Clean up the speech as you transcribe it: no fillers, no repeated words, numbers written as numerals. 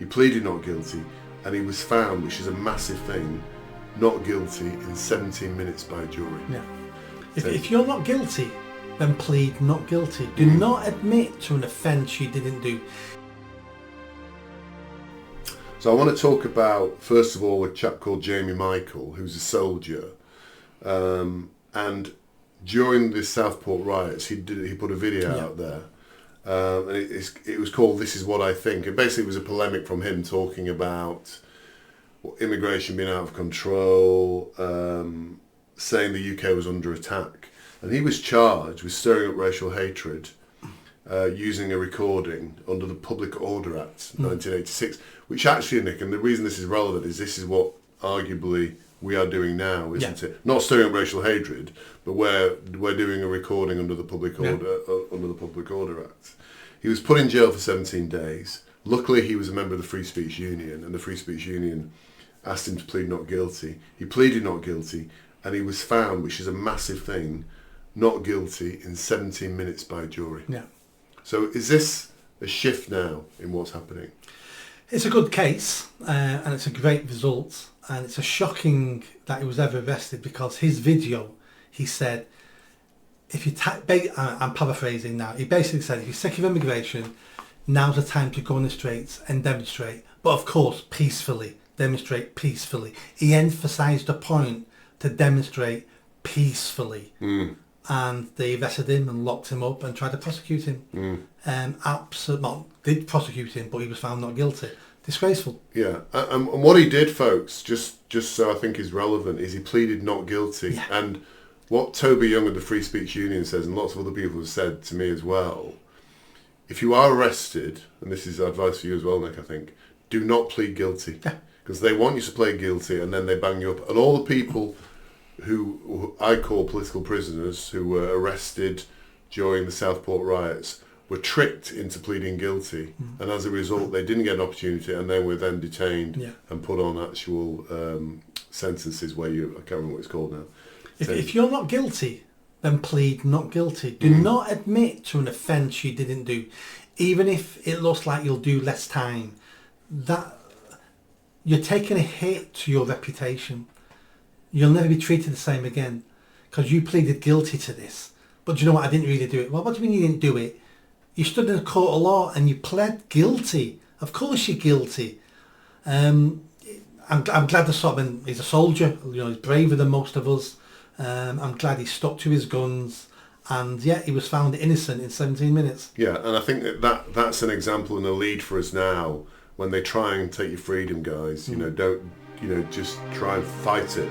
He pleaded not guilty, and he was found, which is a massive thing, not guilty in 17 minutes by a jury. Yeah. If you're not guilty, then plead not guilty. Do not admit to an offence you didn't do. So I want to talk about, first of all, a chap called Jamie Michael, who's a soldier. And during the Southport riots, he put a video out there. And it was called "This Is What I Think." And basically it was a polemic from him talking about immigration being out of control, saying the UK was under attack. And he was charged with stirring up racial hatred using a recording under the Public Order Act 1986, which actually, Nick, and the reason this is relevant is this is what arguably we are doing now, isn't it? Not stirring up racial hatred, but we're doing a recording under the Public Order Act. He was put in jail for 17 days. Luckily, he was a member of the Free Speech Union, and the Free Speech Union asked him to plead not guilty. He pleaded not guilty, and he was found, which is a massive thing, not guilty in 17 minutes by a jury. Yeah. So is this a shift now in what's happening? It's a good case, and it's a great result, and it's a shocking that he was ever arrested, because his video, he said, if you I'm paraphrasing now, he basically said, if you're sick of immigration, now's the time to go on the streets and demonstrate, but of course peacefully, demonstrate peacefully. He emphasised the point to demonstrate peacefully. And they arrested him and locked him up and tried to prosecute him. Did prosecute him, but he was found not guilty. Disgraceful. Yeah, and what he did, folks, just so I think is relevant, is he pleaded not guilty. Yeah. And what Toby Young of the Free Speech Union says, and lots of other people have said to me as well, if you are arrested, and this is advice for you as well, Nick, I think, do not plead guilty. Yeah. Because they want you to plead guilty and then they bang you up. And all the people who I call political prisoners who were arrested during the Southport riots were tricked into pleading guilty, and as a result they didn't get an opportunity, and they were then detained and put on actual sentences where I can't remember what it's called now. If you're not guilty, then plead not guilty. Do not admit to an offence you didn't do, even if it looks like you'll do less time. That you're taking a hit to your reputation. You'll never be treated the same again because you pleaded guilty to this. But do you know what? I didn't really do it. Well, what do you mean you didn't do it? You stood in a court of law and you pled guilty. Of course you're guilty. I'm glad the Sobman is a soldier. You know, he's braver than most of us. I'm glad he stuck to his guns. And yeah, he was found innocent in 17 minutes. Yeah, and I think that's an example and a lead for us now when they try and take your freedom, guys. You know, don't just try and fight it.